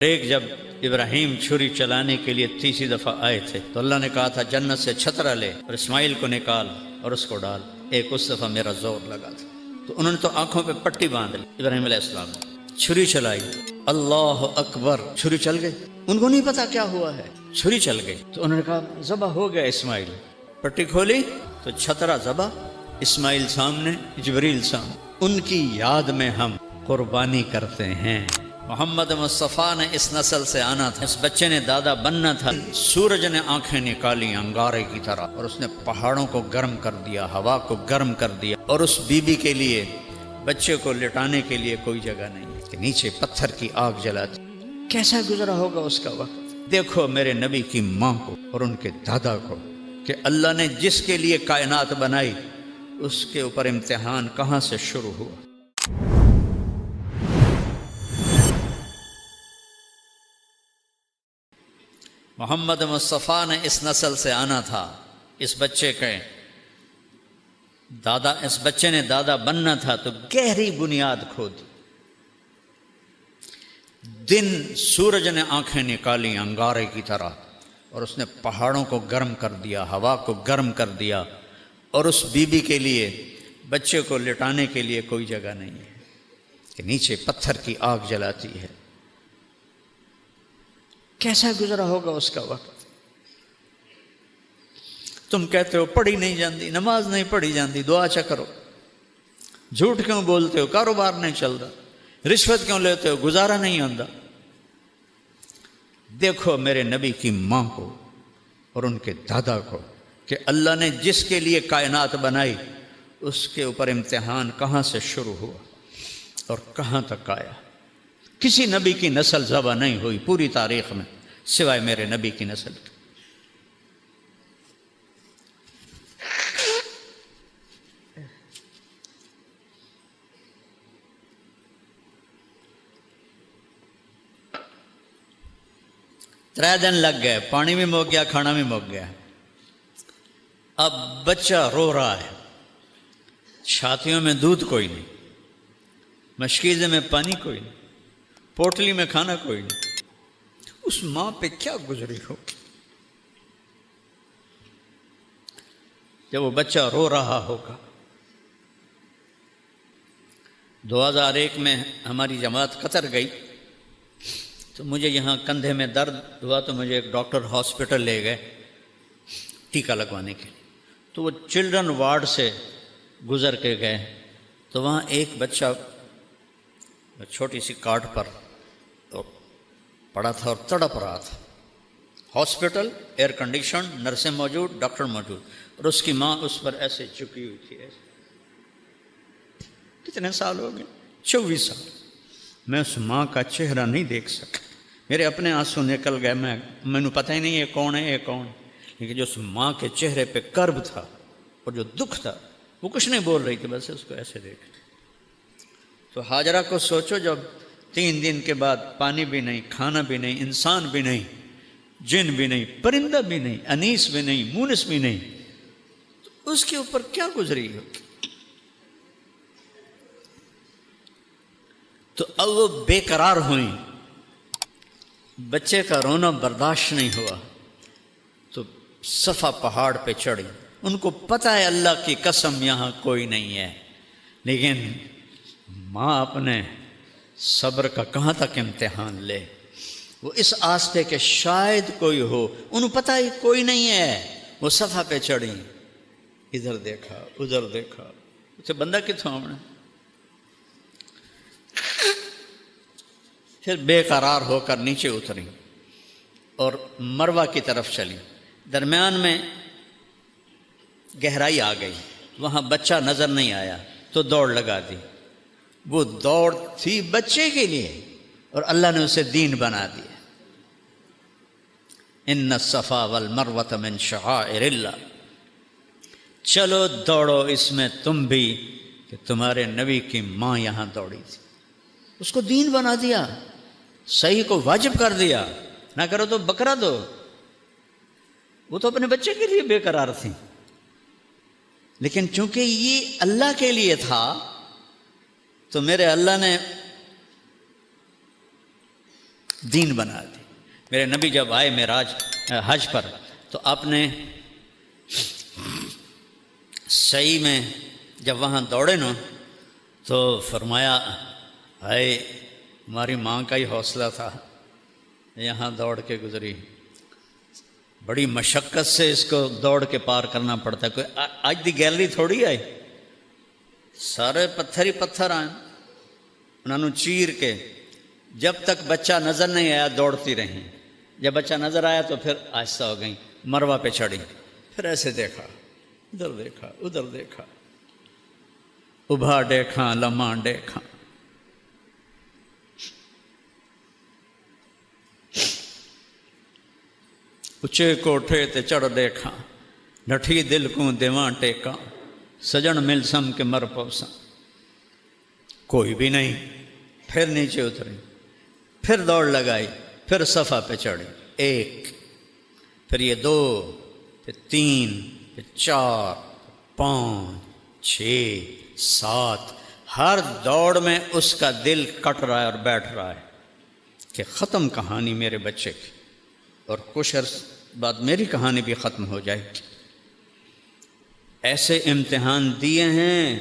ایک جب ابراہیم چھری چلانے کے لیے تیسری دفعہ آئے تھے تو اللہ نے کہا تھا جنت سے چھترا لے اور اسماعیل کو نکال اور اس کو ڈال۔ ایک اس دفعہ میرا زور لگا تھا تو انہوں نے تو آنکھوں پہ پٹی باندھ لی۔ ابراہیم علیہ السلام نے چھری چلائی، اللہ اکبر، چھری چل گئی۔ ان کو نہیں پتا کیا ہوا ہے، چھری چل گئی تو انہوں نے کہا ذبح ہو گیا اسماعیل۔ پٹی کھولی تو چھترا ذبح، اسماعیل سامنے، جبریل سامنے۔ ان کی یاد میں ہم قربانی کرتے ہیں۔ محمد مصطفیٰ نے اس نسل سے آنا تھا، اس بچے نے دادا بننا تھا۔ سورج نے آنکھیں نکالی انگارے کی طرح اور اس نے پہاڑوں کو گرم کر دیا، ہوا کو گرم کر دیا، اور اس بی بی کے لیے، بچے کو لٹانے کے لیے کوئی جگہ نہیں ہے کہ نیچے پتھر کی آگ جلاتی۔ کیسا گزرا ہوگا اس کا وقت؟ دیکھو میرے نبی کی ماں کو اور ان کے دادا کو کہ اللہ نے جس کے لیے کائنات بنائی اس کے اوپر امتحان کہاں سے شروع ہوا۔ محمد مصطفیٰ نے اس نسل سے آنا تھا، اس بچے کے دادا، اس بچے نے دادا بننا تھا، تو گہری بنیاد کھودی۔ دن سورج نے آنکھیں نکالی انگارے کی طرح اور اس نے پہاڑوں کو گرم کر دیا، ہوا کو گرم کر دیا، اور اس بی بی کے لیے، بچے کو لٹانے کے لیے کوئی جگہ نہیں ہے کہ نیچے پتھر کی آگ جلاتی ہے۔ کیسا گزرا ہوگا اس کا وقت؟ تم کہتے ہو پڑھی نہیں جاندی، نماز نہیں پڑھی جاندی، دعا چا کرو، جھوٹ کیوں بولتے ہو، کاروبار نہیں چلتا، رشوت کیوں لیتے ہو، گزارا نہیں آندا۔ دیکھو میرے نبی کی ماں کو اور ان کے دادا کو کہ اللہ نے جس کے لیے کائنات بنائی اس کے اوپر امتحان کہاں سے شروع ہوا اور کہاں تک آیا۔ کسی نبی کی نسل ذبح نہیں ہوئی پوری تاریخ میں سوائے میرے نبی کی نسل کی۔ ترے دن لگ گئے، پانی بھی مک گیا، کھانا بھی مک گیا۔ اب بچہ رو رہا ہے، چھاتیوں میں دودھ کوئی نہیں، مشکیزے میں پانی کوئی نہیں، پوٹلی میں کھانا کوئی نہیں۔ اس ماں پہ کیا گزری ہوگی جب وہ بچہ رو رہا ہوگا۔ 2001 میں ہماری جماعت قطر گئی تو مجھے یہاں کندھے میں درد ہوا تو مجھے ایک ڈاکٹر ہاسپٹل لے گئے ٹیکہ لگوانے کے لیے۔ تو وہ چلڈرن وارڈ سے گزر کے گئے تو وہاں ایک بچہ چھوٹی سی کاٹ پر پڑا تھا اور تڑپ رہا تھا۔ ہاسپٹل ایئر کنڈیشن، نرسیں موجود، ڈاکٹر موجود، اور اس کی ماں اس پر ایسے چکی ہوئی تھی۔ ایسے کتنے سال ہو گئے؟ 24 سال۔ میں اس ماں کا چہرہ نہیں دیکھ سکا، میرے اپنے آنسو نکل گئے، میں پتہ ہی نہیں یہ کون ہے، یہ کون ہے، لیکن جو اس ماں کے چہرے پہ کرب تھا اور جو دکھ تھا، وہ کچھ نہیں بول رہی تھی، بس اس کو ایسے دیکھ۔ تو ہاجرہ کو سوچو جب 3 دن کے بعد پانی بھی نہیں، کھانا بھی نہیں، انسان بھی نہیں، جن بھی نہیں، پرندہ بھی نہیں، انیس بھی نہیں، مونس بھی نہیں، تو اس کے اوپر کیا گزری ہوگی؟ تو اب وہ بے قرار ہوئیں، بچے کا رونا برداشت نہیں ہوا تو صفا پہاڑ پہ چڑھی۔ ان کو پتہ ہے اللہ کی قسم یہاں کوئی نہیں ہے، لیکن ماں اپنے صبر کا کہاں تک امتحان لے۔ وہ اس آس پہ کہ شاید کوئی ہو، انہوں پتہ ہی کوئی نہیں ہے، وہ صفا پہ چڑھی، ادھر دیکھا ادھر دیکھا، اسے بندہ کتوں آمنا، پھر بے قرار ہو کر نیچے اتری اور مروہ کی طرف چلی۔ درمیان میں گہرائی آ گئی، وہاں بچہ نظر نہیں آیا تو دوڑ لگا دی۔ وہ دوڑ تھی بچے کے لیے اور اللہ نے اسے دین بنا دیا۔ ان الصفا والمروۃ من شعائر اللہ، چلو دوڑو اس میں تم بھی، کہ تمہارے نبی کی ماں یہاں دوڑی تھی، اس کو دین بنا دیا، صحیح کو واجب کر دیا، نہ کرو تو بکرا دو۔ وہ تو اپنے بچے کے لیے بے قرار تھی، لیکن چونکہ یہ اللہ کے لیے تھا تو میرے اللہ نے دین بنا دی۔ میرے نبی جب آئے معراج حج پر تو آپ نے صحیح میں جب وہاں دوڑے نا تو فرمایا ہائے ہماری ماں کا ہی حوصلہ تھا، یہاں دوڑ کے گزری، بڑی مشقت سے اس کو دوڑ کے پار کرنا پڑتا ہے۔ کوئی آج دی گیلری تھوڑی آئی، سارے پتھر ہی پتھر آئے، انہوں نے چیر کے جب تک بچہ نظر نہیں آیا دوڑتی رہیں، جب بچہ نظر آیا تو پھر آہستہ ہو گئیں، مروہ پہ چڑھی، پھر ایسے دیکھا، ادھر دیکھا، ادھر دیکھا، ابھا دیکھا، لمحہ دیکھا، اچے کوٹھے تے چڑھ دیکھا، ڈٹھی دل کو دیواں ٹیکا، سجن مل سم کے مر پوسا، کوئی بھی نہیں، پھر نیچے اتری، پھر دوڑ لگائی، پھر صفا پہ چڑھی، ایک، پھر یہ دو، پھر تین، پھر چار، پانچ، چھ، سات، ہر دوڑ میں اس کا دل کٹ رہا ہے اور بیٹھ رہا ہے کہ ختم کہانی میرے بچے کی، اور کچھ عرص بعد میری کہانی بھی ختم ہو جائے گی۔ ایسے امتحان دیے ہیں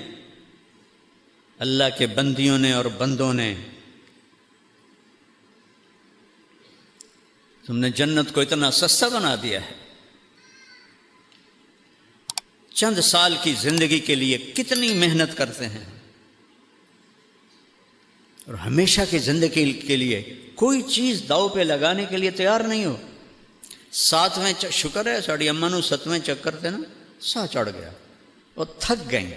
اللہ کے بندیوں نے اور بندوں نے۔ تم نے جنت کو اتنا سستا بنا دیا ہے، چند سال کی زندگی کے لیے کتنی محنت کرتے ہیں، اور ہمیشہ کی زندگی کے لیے کوئی چیز داؤ پہ لگانے کے لیے تیار نہیں ہو۔ ساتویں شکر ہے ساڑی اماں نو 7ویں چکر تھے نا سا چڑھ گیا، وہ تھک گئیں،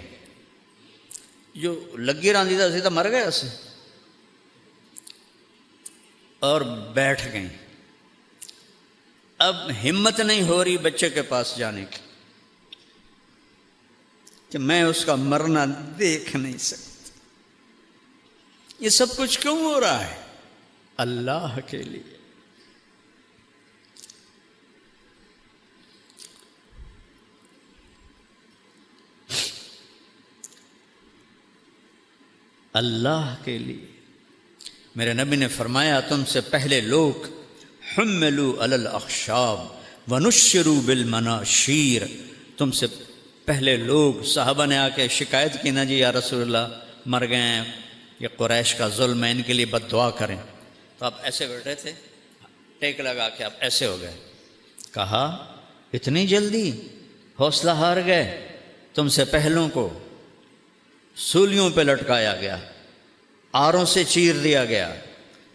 جو لگی راندی تھا سیدھا مر گیا اسے، اور بیٹھ گئیں۔ اب ہمت نہیں ہو رہی بچے کے پاس جانے کی کہ میں اس کا مرنا دیکھ نہیں سکتا۔ یہ سب کچھ کیوں ہو رہا ہے؟ اللہ کے لیے۔ اللہ کے لیے۔ میرے نبی نے فرمایا تم سے پہلے لوگ حملوا علی الاخشاب ونشروا بالمناشیر، تم سے پہلے لوگ، صحابہ نے آ کے شکایت کی نا جی یا رسول اللہ مر گئے ہیں، یہ قریش کا ظلم ہے، ان کے لیے بد دعا کریں، تو آپ ایسے بیٹھے تھے، ٹیک لگا کے آپ ایسے ہو گئے۔ کہا اتنی جلدی حوصلہ ہار گئے؟ تم سے پہلوں کو سولیوں پہ لٹکایا گیا، آروں سے چیر دیا گیا،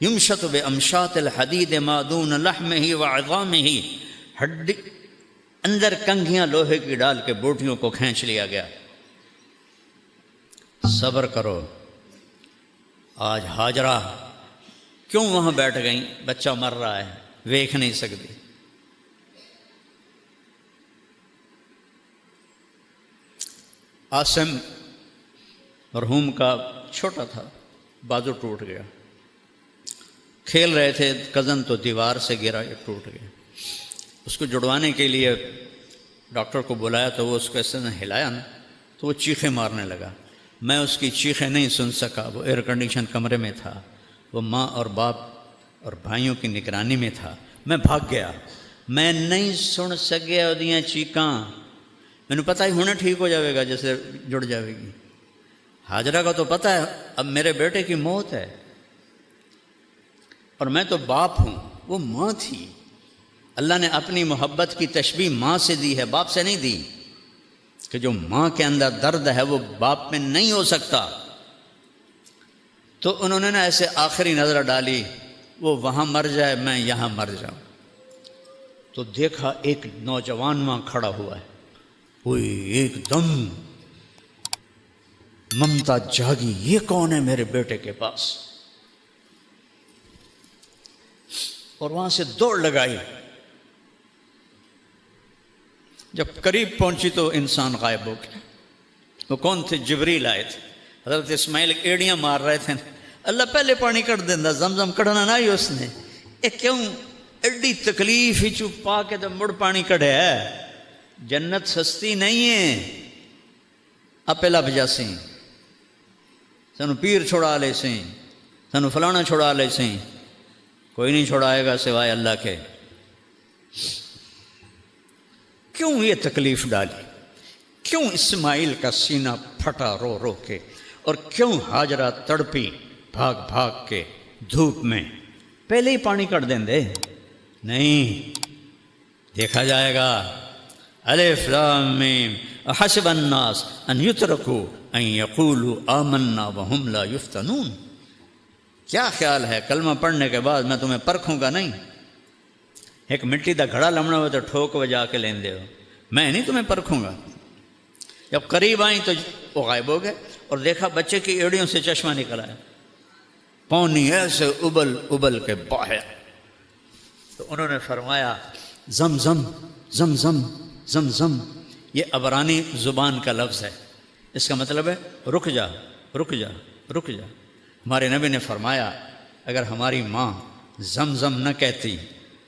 یمشط بامشاط الحدید ما دون لحمہ وعظامہ، ہڈی اندر کنگھیاں لوہے کی ڈال کے بوٹیوں کو کھینچ لیا گیا۔ صبر کرو۔ آج ہاجرہ کیوں وہاں بیٹھ گئیں؟ بچہ مر رہا ہے، دیکھ نہیں سکتی۔ عاصم مرحوم کا چھوٹا تھا، بازو ٹوٹ گیا، کھیل رہے تھے کزن تو دیوار سے گرا، یہ ٹوٹ گیا۔ اس کو جڑوانے کے لیے ڈاکٹر کو بلایا تو وہ اس کو ایسے ہلایا نا تو وہ چیخیں مارنے لگا۔ میں اس کی چیخیں نہیں سن سکا، وہ ایئر کنڈیشن کمرے میں تھا، وہ ماں اور باپ اور بھائیوں کی نگرانی میں تھا۔ میں بھاگ گیا، میں نہیں سن سکیا وہ چیخاں، مینوں پتہ ہی ہونا ٹھیک ہو جائے گا جیسے جڑ جائے گی۔ ہاجرہ کا تو پتہ ہے اب میرے بیٹے کی موت ہے، اور میں تو باپ ہوں، وہ ماں تھی۔ اللہ نے اپنی محبت کی تشبیہ ماں سے دی ہے، باپ سے نہیں دی، کہ جو ماں کے اندر درد ہے وہ باپ میں نہیں ہو سکتا۔ تو انہوں نے نا ایسے آخری نظر ڈالی، وہ وہاں مر جائے میں یہاں مر جاؤں، تو دیکھا ایک نوجوان وہاں کھڑا ہوا ہے، کوئی ایک دم ممتا جاگی، یہ کون ہے میرے بیٹے کے پاس، اور وہاں سے دوڑ لگائی۔ جب قریب پہنچی تو انسان غائب ہو گیا۔ وہ کون تھے؟ جبریل آئے تھے۔ حضرت اسماعیل ایڑیاں مار رہے تھے، اللہ پہلے پانی کٹ دینا، زمزم کڑنا نہ ہی اس نے، کیوں ایڈی تکلیف ہی چپ پا کے تو مڑ پانی کڑے ہے۔ جنت سستی نہیں ہے، اپے لب جاسی، سانو پیر چھوڑا لے سی، سانو فلانا چھوڑا لے سی، کوئی نہیں چھڑائے گا سوائے اللہ کے۔ کیوں یہ تکلیف ڈالی؟ کیوں اسماعیل کا سینہ پھٹا رو رو کے؟ اور کیوں ہاجرہ تڑپی بھاگ بھاگ کے دھوپ میں؟ پہلے ہی پانی کر دیں دے؟ نہیں، دیکھا جائے گا۔ الف لام میم احسب الناس ان یترکوا ان یقولوا آمنا وہم لا یفتنون۔ کیا خیال ہے کلمہ پڑھنے کے بعد میں تمہیں پرکھوں گا نہیں؟ ایک مٹی دا گھڑا لمنا ہوا تو ٹھوک بجا کے لین دے ہو، میں نہیں تمہیں پرکھوں گا۔ جب قریب آئیں تو وہ غائب ہو گئے، اور دیکھا بچے کی ایڑیوں سے چشمہ نکل آیا، پانی ایسے ابل ابل کے باہر۔ تو انہوں نے فرمایا زمزم زمزم زمزم۔ یہ عبرانی زبان کا لفظ ہے، اس کا مطلب ہے رک جا رک جا رک جا۔ ہمارے نبی نے فرمایا اگر ہماری ماں زمزم نہ کہتی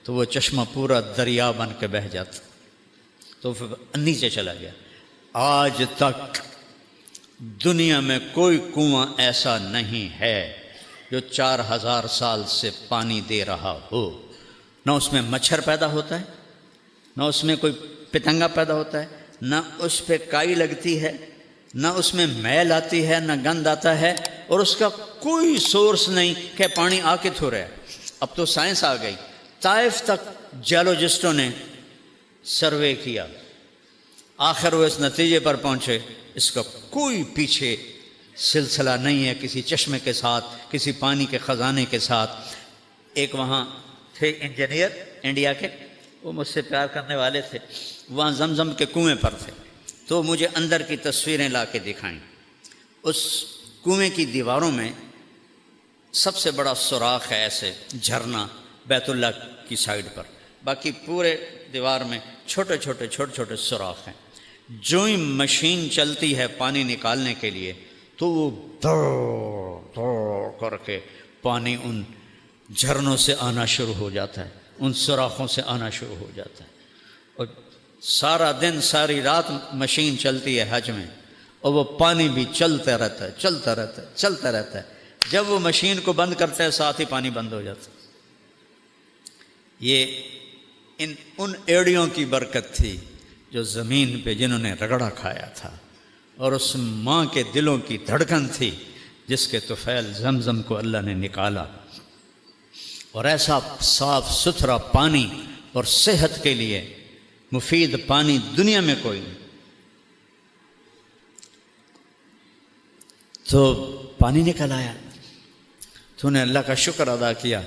تو وہ چشمہ پورا دریا بن کے بہہ جاتا، تو نیچے چلا گیا۔ آج تک دنیا میں کوئی کنواں ایسا نہیں ہے جو 4000 سال سے پانی دے رہا ہو، نہ اس میں مچھر پیدا ہوتا ہے، نہ اس میں کوئی پتنگا پیدا ہوتا ہے، نہ اس پہ کائی لگتی ہے، نہ اس میں میل آتی ہے، نہ گند آتا ہے، اور اس کا کوئی سورس نہیں کہ پانی آ کے تھو رہا ہے۔ اب تو سائنس آ گئی، طائف تک جیولوجسٹوں نے سروے کیا، آخر وہ اس نتیجے پر پہنچے اس کا کوئی پیچھے سلسلہ نہیں ہے کسی چشمے کے ساتھ، کسی پانی کے خزانے کے ساتھ۔ ایک وہاں تھے انجینئر انڈیا کے، وہ مجھ سے پیار کرنے والے تھے، وہاں زمزم کے کنویں پر تھے، تو مجھے اندر کی تصویریں لا کے دکھائیں۔ اس کنویں کی دیواروں میں سب سے بڑا سوراخ ہے، ایسے جھرنا بیت اللہ کی سائڈ پر، باقی پورے دیوار میں چھوٹے چھوٹے چھوٹے چھوٹے سوراخ ہیں۔ جو ہی مشین چلتی ہے پانی نکالنے کے لیے تو وہ دوڑ دوڑ کر کے پانی ان جھرنوں سے آنا شروع ہو جاتا ہے، ان سوراخوں سے آنا شروع ہو جاتا ہے، اور سارا دن ساری رات مشین چلتی ہے حج میں، اور وہ پانی بھی چلتا رہتا ہے چلتا رہتا ہے چلتا رہتا ہے۔ جب وہ مشین کو بند کرتا ہے ساتھ ہی پانی بند ہو جاتا ہے۔ یہ ان ایڑیوں کی برکت تھی جو زمین پہ جنہوں نے رگڑا کھایا تھا، اور اس ماں کے دلوں کی دھڑکن تھی جس کے طفیل زمزم کو اللہ نے نکالا۔ اور ایسا صاف ستھرا پانی اور صحت کے لیے مفید پانی دنیا میں کوئی نہیں۔ تو پانی نکل آیا، تو نے اللہ کا شکر ادا کیا۔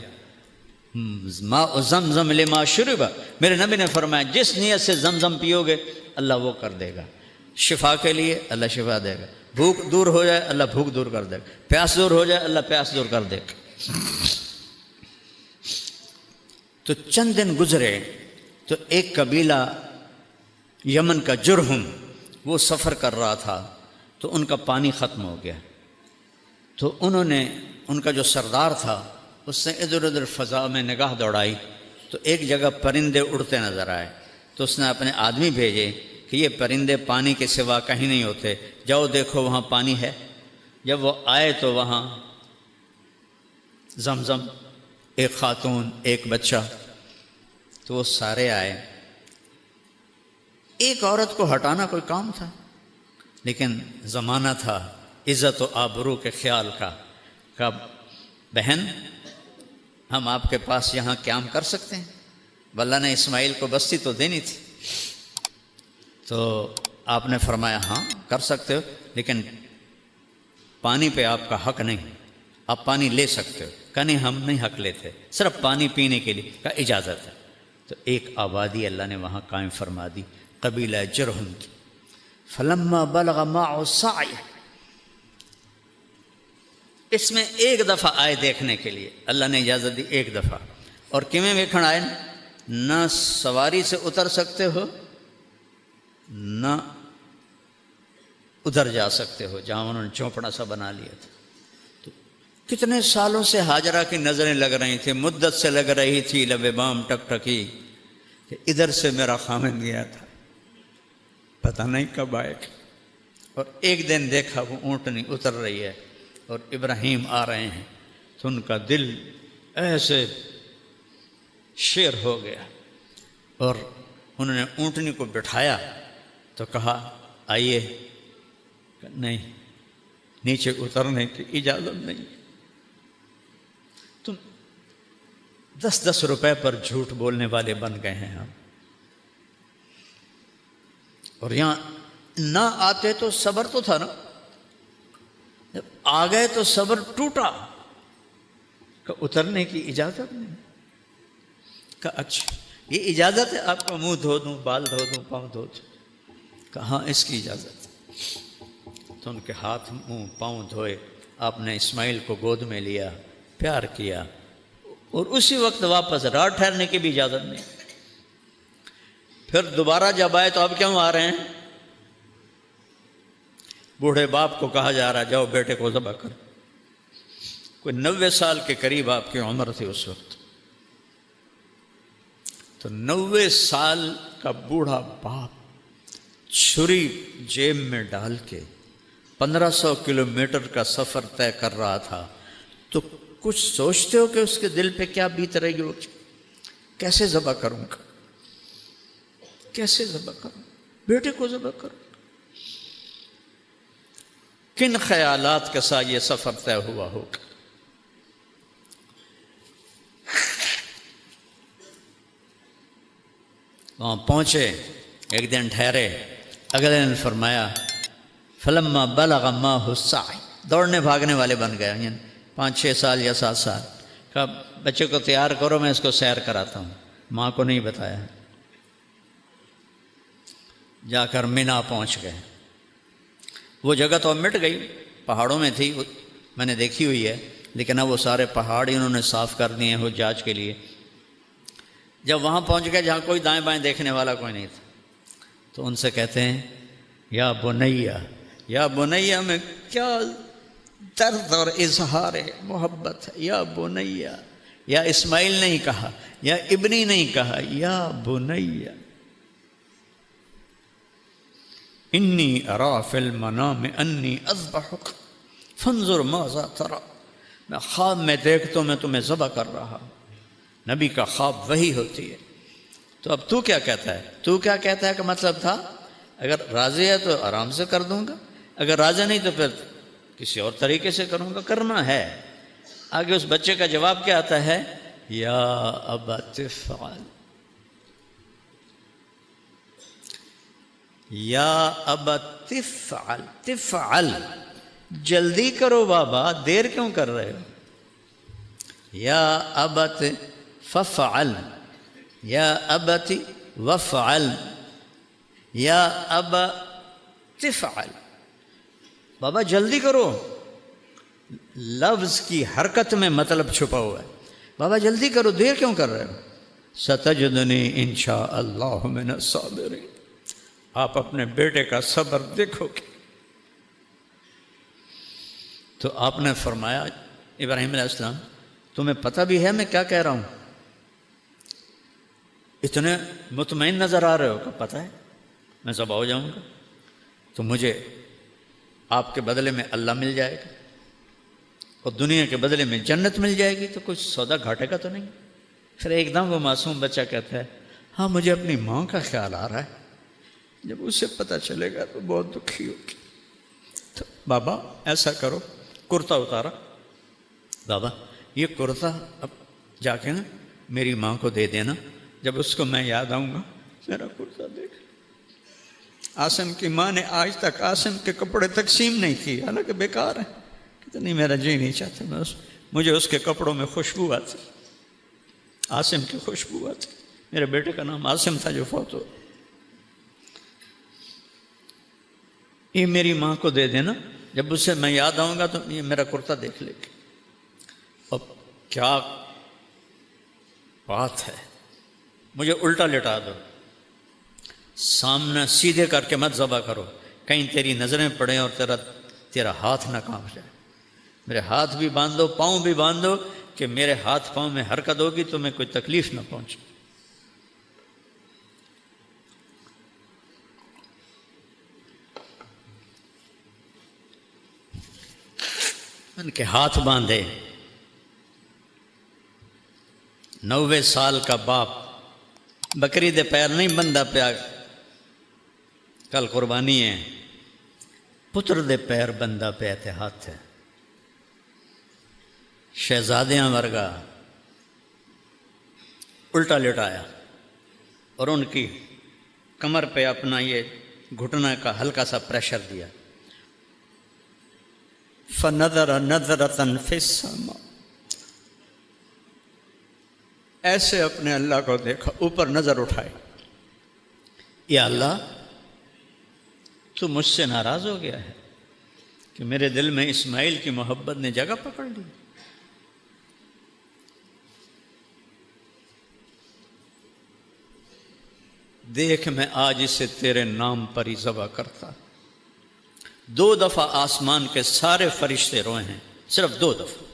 ماء زمزم لما شرب، میرے نبی نے فرمایا جس نیت سے زمزم پیو گے اللہ وہ کر دے گا، شفا کے لیے اللہ شفا دے گا، بھوک دور ہو جائے اللہ بھوک دور کر دے گا، پیاس دور ہو جائے اللہ پیاس دور کر دے گا۔ تو چند دن گزرے تو ایک قبیلہ یمن کا جرہم، وہ سفر کر رہا تھا، تو ان کا پانی ختم ہو گیا، تو انہوں نے، ان کا جو سردار تھا اس نے ادھر ادھر فضا میں نگاہ دوڑائی، تو ایک جگہ پرندے اڑتے نظر آئے، تو اس نے اپنے آدمی بھیجے کہ یہ پرندے پانی کے سوا کہیں نہیں ہوتے، جاؤ دیکھو وہاں پانی ہے۔ جب وہ آئے تو وہاں زمزم، ایک خاتون، ایک بچہ، تو وہ سارے آئے۔ ایک عورت کو ہٹانا کوئی کام تھا، لیکن زمانہ تھا عزت و آبرو کے خیال کا، کہ بہن ہم آپ کے پاس یہاں قیام کر سکتے ہیں؟ اللہ نے اسماعیل کو بستی تو دینی تھی، تو آپ نے فرمایا ہاں کر سکتے ہو، لیکن پانی پہ آپ کا حق نہیں، آپ پانی لے سکتے ہو۔ کہا نہیں ہم نہیں حق لیتے، صرف پانی پینے کے لیے، کہا اجازت ہے۔ تو ایک آبادی اللہ نے وہاں قائم فرما دی، قبیلہ جرہم کی۔ فلما بلغ معه السعی، اس میں ایک دفعہ آئے دیکھنے کے لیے، اللہ نے اجازت دی ایک دفعہ، اور کیویں ویکھن آئے، نہ سواری سے اتر سکتے ہو نہ ادھر جا سکتے ہو جہاں انہوں نے چوپڑا سا بنا لیا تھا۔ تو کتنے سالوں سے ہاجرہ کی نظریں لگ رہی تھیں، مدت سے لگ رہی تھی، لب بام ٹک ٹکی کہ ادھر سے میرا خامن گیا تھا، پتہ نہیں کب آئے گا۔ اور ایک دن دیکھا وہ اونٹنی اتر رہی ہے اور ابراہیم آ رہے ہیں، تو ان کا دل ایسے شیر ہو گیا، اور انہوں نے اونٹنی کو بٹھایا تو کہا آئیے، نہیں نیچے اترنے کی اجازت نہیں، تم 10 روپے پر جھوٹ بولنے والے بن گئے ہیں ہم، اور یہاں نہ آتے تو صبر تو تھا نا، جب آ گئے تو صبر ٹوٹا کہ اترنے کی اجازت نہیں، کہ اچھا یہ اجازت ہے آپ کا منہ دھو دوں، بال دھو دوں، پاؤں دھو دوں؟ کہاں اس کی اجازت ہے۔ تو ان کے ہاتھ منہ پاؤں دھوئے، آپ نے اسماعیل کو گود میں لیا، پیار کیا، اور اسی وقت واپس رات ٹھہرنے کی بھی اجازت نہیں۔ پھر دوبارہ جب آئے تو اب کیوں آ رہے ہیں؟ بوڑھے باپ کو کہا جا رہا جاؤ بیٹے کو ذبح کر، کوئی 90 سال کے قریب آپ کی عمر تھی اس وقت، تو 90 سال کا بوڑھا باپ چھری جیب میں ڈال کے 1500 کلومیٹر کا سفر طے کر رہا تھا، تو کچھ سوچتے ہو کہ اس کے دل پہ کیا بیت رہی ہو؟ کیسے ذبح کروں گا، کیسے ذبح کروں، بیٹے کو ذبح کروں؟ کن خیالات کے ساتھ یہ سفر طے ہوا ہوگا؟ وہاں پہنچے، ایک دن ٹھہرے، اگلے دن فرمایا فلما بلغ ماہ السعی، دوڑنے بھاگنے والے بن گئے، یعنی 5-6 سال یا 7 سال، کہا بچے کو تیار کرو میں اس کو سیر کراتا ہوں، ماں کو نہیں بتایا، جا کر مینا پہنچ گئے۔ وہ جگہ تو اب مٹ گئی، پہاڑوں میں تھی، میں نے دیکھی ہوئی ہے، لیکن اب وہ سارے پہاڑ ہی انہوں نے صاف کر دیے ہیں حجاج کے لیے۔ جب وہاں پہنچ گئے جہاں کوئی دائیں بائیں دیکھنے والا کوئی نہیں تھا، تو ان سے کہتے ہیں یا بنیا، یا بنیا میں کیا درد اور اظہار محبت ہے، یا بنیا، یا اسماعیل نہیں کہا، یا ابنی نہیں کہا، یا بنیا انی ارا فی المنام انی اذبحک فانظر ماذا تری، میں خواب میں دیکھتا ہوں میں تمہیں ذبح کر رہا ہوں۔ نبی کا خواب وہی ہوتی ہے۔ تو اب تو کیا کہتا ہے؟ تو کیا کہتا ہے کہ مطلب تھا اگر راضی ہے تو آرام سے کر دوں گا، اگر راضی نہیں تو پھر کسی اور طریقے سے کروں گا، کرنا ہے۔ آگے اس بچے کا جواب کیا آتا ہے؟ یا ابت افعل، یا ابت افعل، تفعل، جلدی کرو بابا، دیر کیوں کر رہے ہو؟ یا ابت ففعل، یا ابت وفعل، یا ابا تفعل، بابا جلدی کرو، لفظ کی حرکت میں مطلب چھپا ہوا ہے، بابا جلدی کرو، دیر کیوں کر رہے ہو؟ ستجدنی انشاء اللہ من الصابرین، آپ اپنے بیٹے کا صبر دیکھو گے۔ تو آپ نے فرمایا ابراہیم علیہ السلام تمہیں پتہ بھی ہے میں کیا کہہ رہا ہوں؟ اتنے مطمئن نظر آ رہے ہو کہ پتہ ہے میں ذبح ہو جاؤں گا، تو مجھے آپ کے بدلے میں اللہ مل جائے گا اور دنیا کے بدلے میں جنت مل جائے گی، تو کچھ سودا گھاٹے کا تو نہیں؟ پھر ایک دم وہ معصوم بچہ کہتا ہے ہاں مجھے اپنی ماں کا خیال آ رہا ہے، جب اسے پتہ چلے گا تو بہت دکھی ہوگی۔ تو بابا ایسا کرو، کرتا اتارا، بابا یہ کرتا اب جا کے نا میری ماں کو دے دینا، جب اس کو میں یاد آؤں گا میرا کرتا دیکھ۔ عاصم کی ماں نے آج تک عاصم کے کپڑے تقسیم نہیں کی، حالانکہ بیکار ہیں، کہتے نہیں میرا جی نہیں چاہتا، مجھے اس کے کپڑوں میں خوشبو آتی، عاصم کی خوشبو آتی، میرے بیٹے کا نام عاصم تھا جو فوت ہو، یہ میری ماں کو دے دینا، جب اسے میں یاد آؤں گا تو یہ میرا کرتا دیکھ لے گی۔ اب کیا بات ہے، مجھے الٹا لٹا دو، سامنے سیدھے کر کے مت ذبح کرو، کہیں تیری نظریں پڑیں اور تیرا ہاتھ نہ کانپ جائے، میرے ہاتھ بھی باندھو، پاؤں بھی باندھو کہ میرے ہاتھ پاؤں میں حرکت ہوگی تو میں کوئی تکلیف نہ پہنچے۔ ان کے ہاتھ باندھے، 90 سال کا باپ بکری دے پیر نہیں بندہ پیا، کل قربانی ہے، پتر دے پیر بندہ پیا تے ہاتھ ہے، شہزادیاں ورگا الٹا لٹایا اور ان کی کمر پہ اپنا یہ گھٹنا کا ہلکا سا پریشر دیا، فنظر نظرۃ فی السماء، ایسے اپنے اللہ کو دیکھا، اوپر نظر اٹھائی، یا اللہ تو مجھ سے ناراض ہو گیا ہے کہ میرے دل میں اسماعیل کی محبت نے جگہ پکڑ لی، دیکھ میں آج اسے تیرے نام پر ہی ذبح کرتا۔ 2 دفعہ آسمان کے سارے فرشتے روئے ہیں، صرف 2 دفعہ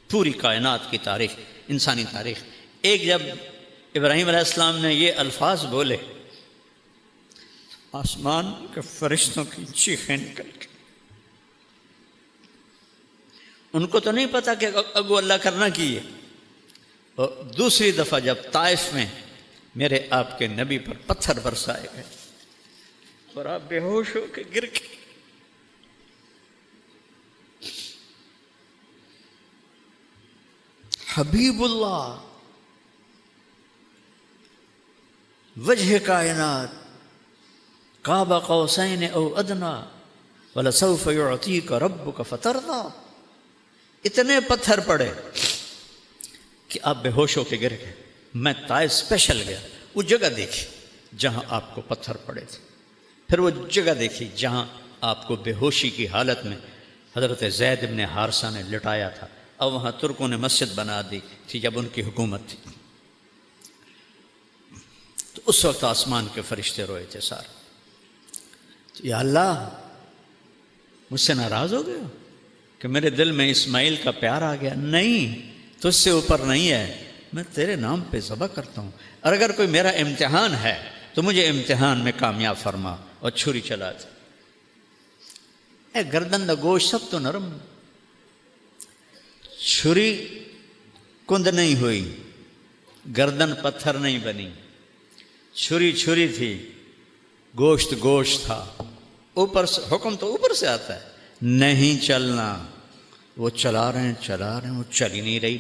پوری کائنات کی تاریخ، انسانی تاریخ۔ ایک جب ابراہیم علیہ السلام نے یہ الفاظ بولے، آسمان کے فرشتوں کی چیخیں نکل گئی۔ ان کو تو نہیں پتا کہ اگو اللہ کرنا کی ہے۔ اور دوسری دفعہ جب طائف میں میرے آپ کے نبی پر پتھر برسائے گئے اور آپ بے ہوش ہو کے گر گئے، حبیب اللہ وجہ کائنات قاب قوسین او ادنا ولسوف یعطیک ربک فترضی، اتنے پتھر پڑے کہ آپ بے ہوش ہو کے گر گئے۔ میں طائف اسپیشل گیا، وہ جگہ دیکھی جہاں آپ کو پتھر پڑے تھے، پھر وہ جگہ دیکھی جہاں آپ کو بے ہوشی کی حالت میں حضرت زید بن حارثہ نے لٹایا تھا، اور وہاں ترکوں نے مسجد بنا دی تھی جب ان کی حکومت تھی۔ تو اس وقت آسمان کے فرشتے روئے تھے سارے، تو یا اللہ مجھ سے ناراض ہو گئے کہ میرے دل میں اسماعیل کا پیار آ گیا؟ نہیں، تجھ سے اوپر نہیں ہے، میں تیرے نام پہ ذبح کرتا ہوں، اور اگر کوئی میرا امتحان ہے تو مجھے امتحان میں کامیاب فرما۔ اور چھری چلا تھا، اے گردن دا گوشت سب تو نرم، چھری کند نہیں ہوئی، گردن پتھر نہیں بنی، چھری چھری تھی، گوشت گوشت تھا، اوپر سے حکم تو اوپر سے آتا ہے، نہیں چلنا۔ وہ چلا رہے ہیں وہ چل ہی نہیں رہی،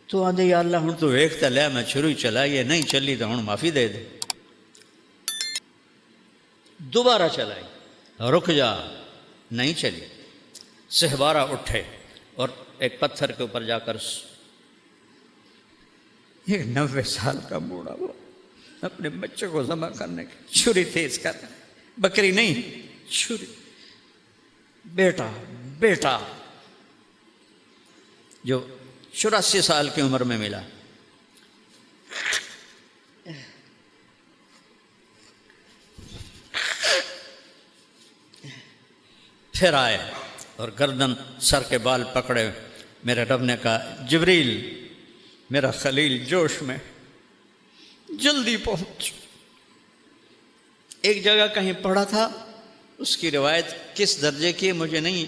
تو آدھے یا اللہ ہوں تو ویکھتا لیا میں چھری چلائی ہے، نہیں چلی تو ہوں معافی دے دے۔ دوبارہ چلائی، رک جا، نہیں چلی، سہبارہ اٹھے اور ایک پتھر کے اوپر جا کر یہ 90 سال کا بوڑھا وہ اپنے بچے کو ذبح کرنے کی چھری تیز کر رہا ہے، بکری نہیں چھری، بیٹا بیٹا جو 84 سال کی عمر میں ملا۔ پھر آئے اور گردن سر کے بال پکڑے، میرے رب نے کہا جبریل میرا خلیل جوش میں، جلدی پہنچ۔ ایک جگہ کہیں پڑھا تھا، اس کی روایت کس درجے کی مجھے نہیں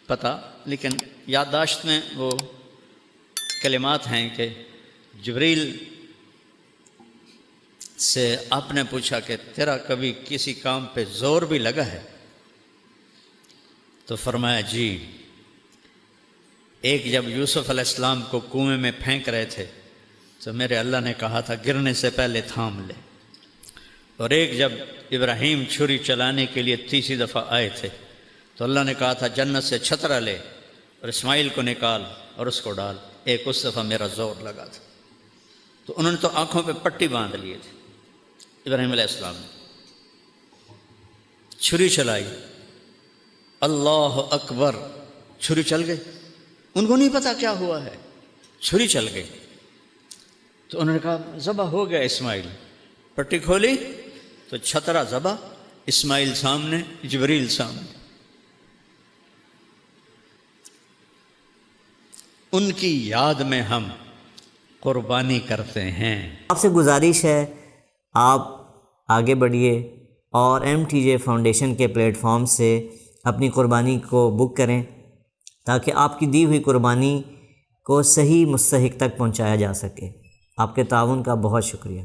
پتا، لیکن یادداشت میں وہ کلمات ہیں کہ جبریل سے آپ نے پوچھا کہ تیرا کبھی کسی کام پہ زور بھی لگا ہے؟ تو فرمایا جی، ایک جب یوسف علیہ السلام کو کنویں میں پھینک رہے تھے تو میرے اللہ نے کہا تھا گرنے سے پہلے تھام لے، اور ایک جب ابراہیم چھری چلانے کے لیے 30 دفعہ آئے تھے تو اللہ نے کہا تھا جنت سے چھترا لے اور اسماعیل کو نکال اور اس کو ڈال، ایک اس دفعہ میرا زور لگا تھا۔ تو انہوں نے تو آنکھوں پہ پٹی باندھ لیے تھے ابراہیم علیہ السلام نے، چھری چلائی، اللہ اکبر، چھری چل گئی، ان کو نہیں پتا کیا ہوا ہے، چھری چل گئی۔ تو انہوں نے کہا ذبح ہو گیا اسماعیل، پٹی کھولی تو چھترا ذبح، اسماعیل سامنے، جبریل سامنے۔ ان کی یاد میں ہم قربانی کرتے ہیں۔ آپ سے گزارش ہے آپ آگے بڑھیے اور MTJ فاؤنڈیشن کے پلیٹ فارم سے اپنی قربانی کو بک کریں تاکہ آپ کی دی ہوئی قربانی کو صحیح مستحق تک پہنچایا جا سکے۔ آپ کے تعاون کا بہت شکریہ۔